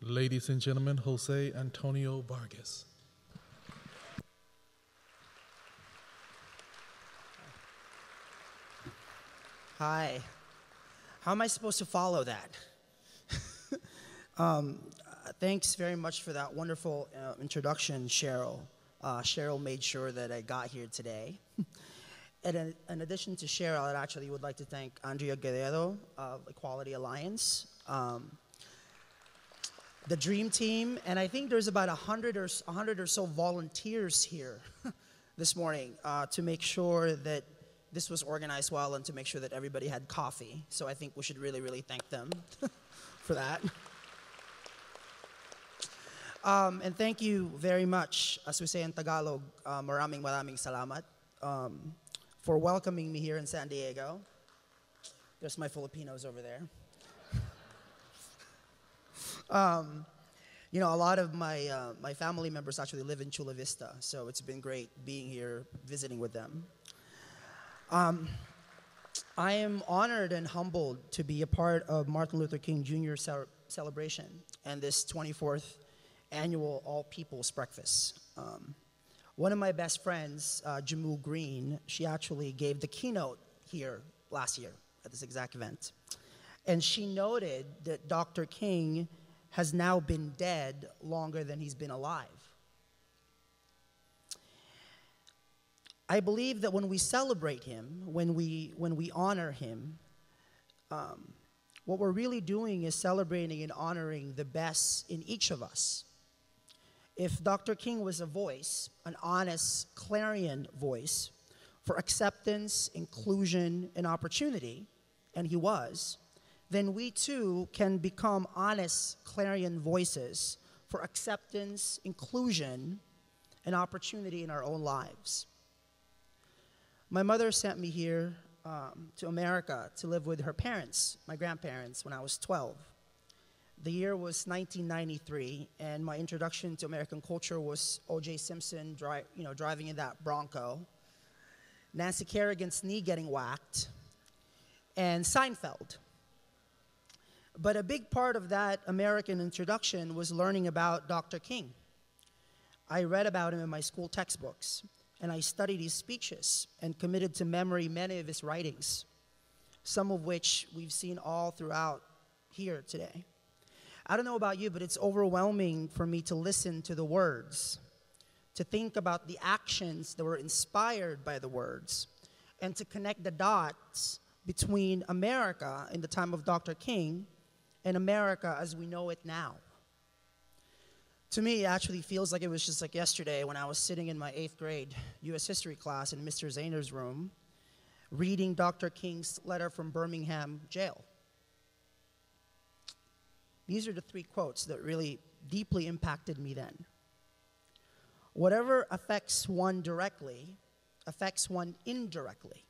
Ladies and gentlemen, Jose Antonio Vargas. Hi. How am I supposed to follow that? um, Thanks very much for that wonderful introduction, Cheryl. Cheryl made sure that I got here today. And in addition to Cheryl, I actually would like to thank Andrea Guerrero of Equality Alliance, the Dream Team, and I think there's about 100 or so volunteers here this morning to make sure that this was organized well and to make sure that everybody had coffee. So I think we should really, really thank them for that. And thank you very much, as we say in Tagalog, maraming salamat, for welcoming me here in San Diego. There's my Filipinos over there. You know, a lot of my family members actually live in Chula Vista, so it's been great being here, visiting with them. I am honored and humbled to be a part of Martin Luther King Jr. celebration and this 24th annual All People's Breakfast. One of my best friends, Jamu Green, she actually gave the keynote here last year at this exact event. And she noted that Dr. King has now been dead longer than he's been alive. I believe that when we celebrate him, when we honor him, what we're really doing is celebrating and honoring the best in each of us. If Dr. King was a voice, an honest clarion voice for acceptance, inclusion, and opportunity, and he was, then we too can become honest clarion voices for acceptance, inclusion, and opportunity in our own lives. My mother sent me here to America to live with her parents, my grandparents, when I was 12. The year was 1993, and my introduction to American culture was O.J. Simpson driving in that Bronco, Nancy Kerrigan's knee getting whacked, and Seinfeld. But a big part of that American introduction was learning about Dr. King. I read about him in my school textbooks, and I studied his speeches and committed to memory many of his writings, some of which we've seen all throughout here today. I don't know about you, but it's overwhelming for me to listen to the words, to think about the actions that were inspired by the words, and to connect the dots between America in the time of Dr. King and America as we know it now. To me, it actually feels like it was just like yesterday when I was sitting in my 8th grade U.S. history class in Mr. Zahner's room, reading Dr. King's letter from Birmingham jail. These are the 3 quotes that really deeply impacted me then. Whatever affects one directly affects one indirectly.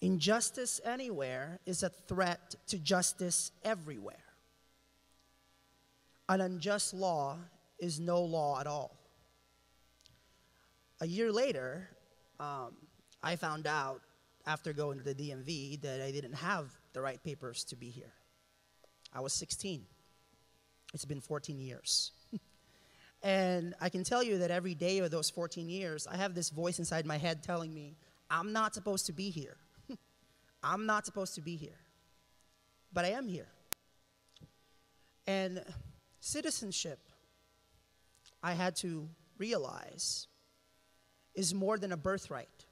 Injustice anywhere is a threat to justice everywhere. An unjust law is no law at all. A year later, I found out after going to the DMV that I didn't have the right papers to be here. I was 16. It's been 14 years. And I can tell you that every day of those 14 years, I have this voice inside my head telling me, I'm not supposed to be here. I'm not supposed to be here. But I am here. And citizenship, I had to realize, is more than a birthright.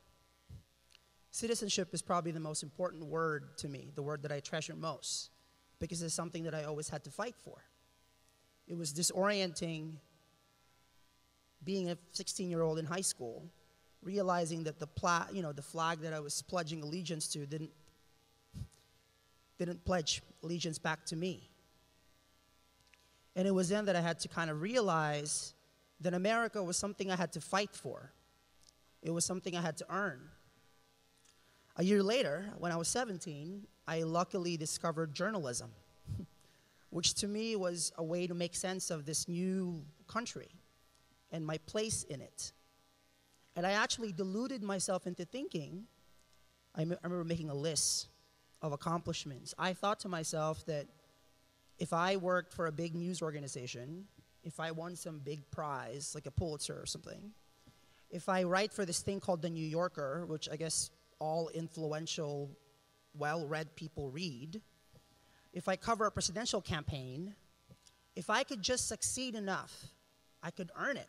Citizenship is probably the most important word to me, the word that I treasure most, because it's something that I always had to fight for. It was disorienting being a 16-year-old in high school, realizing that the flag that I was pledging allegiance to didn't pledge allegiance back to me. And it was then that I had to kind of realize that America was something I had to fight for. It was something I had to earn. A year later, when I was 17, I luckily discovered journalism, which to me was a way to make sense of this new country and my place in it. And I actually deluded myself into thinking, I remember making a list of accomplishments. I thought to myself that if I worked for a big news organization, if I won some big prize, like a Pulitzer or something, if I write for this thing called The New Yorker, which I guess all influential, well-read people read, if I cover a presidential campaign, if I could just succeed enough, I could earn it.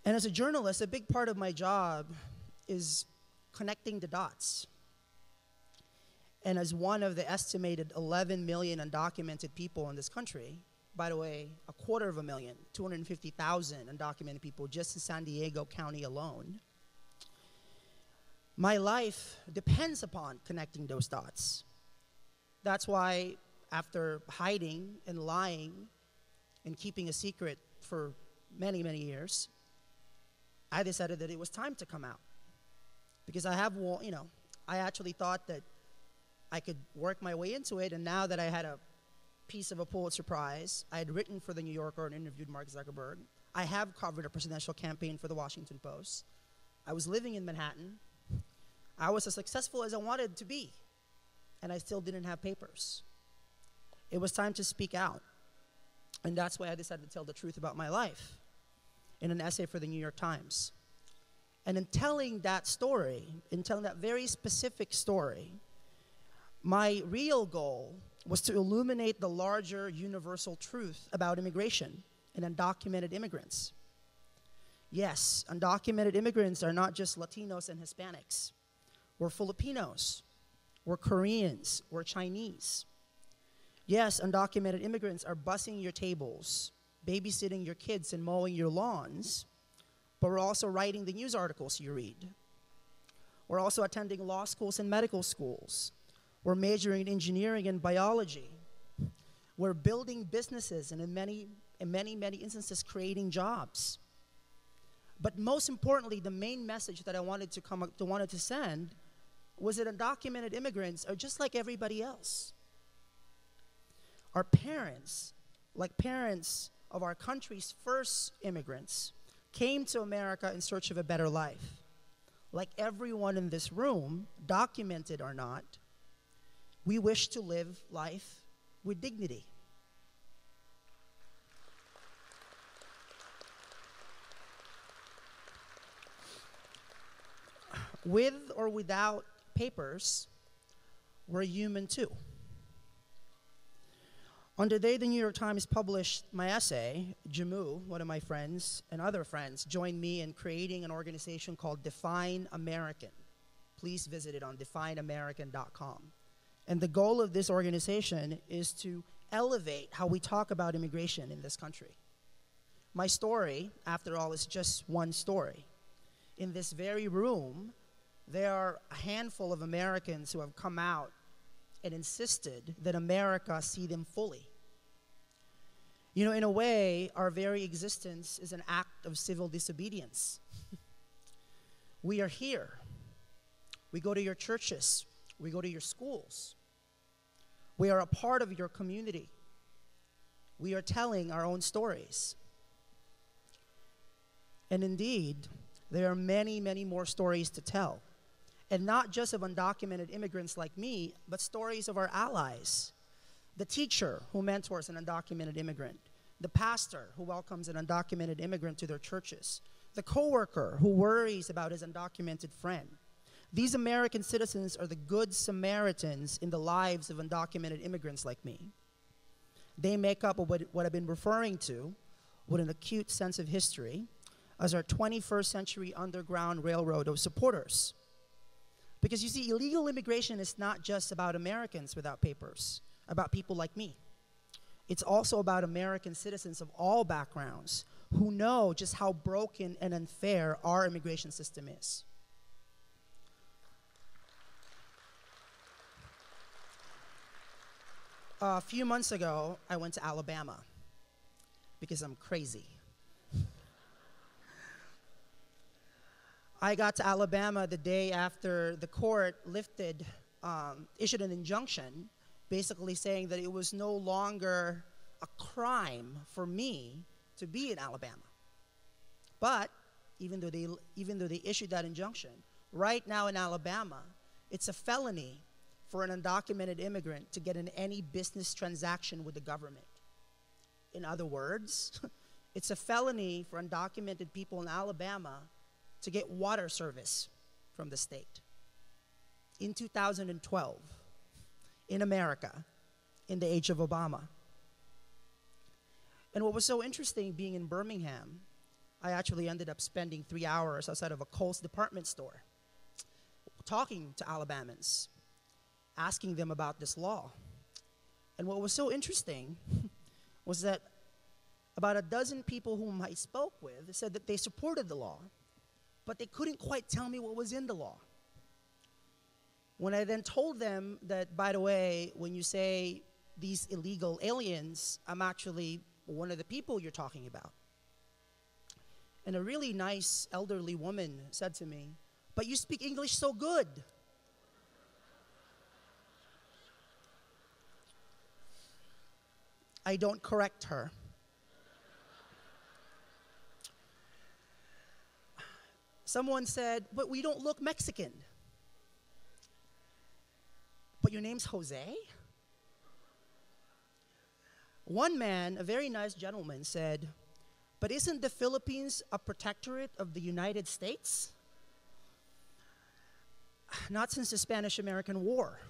And as a journalist, a big part of my job is connecting the dots. And as one of the estimated 11 million undocumented people in this country, by the way, 250,000, 250,000 undocumented people just in San Diego County alone, my life depends upon connecting those dots. That's why after hiding and lying and keeping a secret for many, many years, I decided that it was time to come out. Because I actually thought that I could work my way into it, and now that I had a piece of a Pulitzer Prize, I had written for The New Yorker and interviewed Mark Zuckerberg. I have covered a presidential campaign for the Washington Post. I was living in Manhattan. I was as successful as I wanted to be, and I still didn't have papers. It was time to speak out, and that's why I decided to tell the truth about my life in an essay for the New York Times. And in telling that story, in telling that very specific story, my real goal was to illuminate the larger universal truth about immigration and undocumented immigrants. Yes, undocumented immigrants are not just Latinos and Hispanics. We're Filipinos, we're Koreans, we're Chinese. Yes, undocumented immigrants are bussing your tables, babysitting your kids and mowing your lawns, but we're also writing the news articles you read. We're also attending law schools and medical schools. We're majoring in engineering and biology. We're building businesses and in many instances creating jobs. But most importantly, the main message that I wanted to send was that undocumented immigrants are just like everybody else. Our parents, like parents of our country's first immigrants, came to America in search of a better life. Like everyone in this room, documented or not, we wish to live life with dignity. With or without papers, we're human too. On the day the New York Times published my essay, Jamu, one of my friends, and other friends joined me in creating an organization called Define American. Please visit it on defineamerican.com. And the goal of this organization is to elevate how we talk about immigration in this country. My story, after all, is just one story. In this very room, there are a handful of Americans who have come out and insisted that America see them fully. You know, in a way, our very existence is an act of civil disobedience. We are here. We go to your churches. We go to your schools. We are a part of your community. We are telling our own stories. And indeed, there are many, many more stories to tell. And not just of undocumented immigrants like me, but stories of our allies. The teacher who mentors an undocumented immigrant. The pastor who welcomes an undocumented immigrant to their churches. The coworker who worries about his undocumented friend. These American citizens are the good Samaritans in the lives of undocumented immigrants like me. They make up what I've been referring to with an acute sense of history as our 21st century underground railroad of supporters. Because you see, illegal immigration is not just about Americans without papers, about people like me. It's also about American citizens of all backgrounds who know just how broken and unfair our immigration system is. A few months ago, I went to Alabama because I'm crazy. I got to Alabama the day after the court issued an injunction basically saying that it was no longer a crime for me to be in Alabama. But even though they issued that injunction, right now in Alabama, it's a felony for an undocumented immigrant to get in any business transaction with the government. In other words, it's a felony for undocumented people in Alabama to get water service from the state. In 2012, in America, in the age of Obama. And what was so interesting being in Birmingham, I actually ended up spending 3 hours outside of a Kohl's department store talking to Alabamans, asking them about this law. And what was so interesting was that about a dozen people whom I spoke with said that they supported the law, but they couldn't quite tell me what was in the law. When I then told them that, by the way, when you say these illegal aliens, I'm actually one of the people you're talking about. And a really nice elderly woman said to me, "But you speak English so good." I don't correct her. Someone said, "But we don't look Mexican." "But your name's Jose?" One man, a very nice gentleman, said, "But isn't the Philippines a protectorate of the United States?" "Not since the Spanish-American War."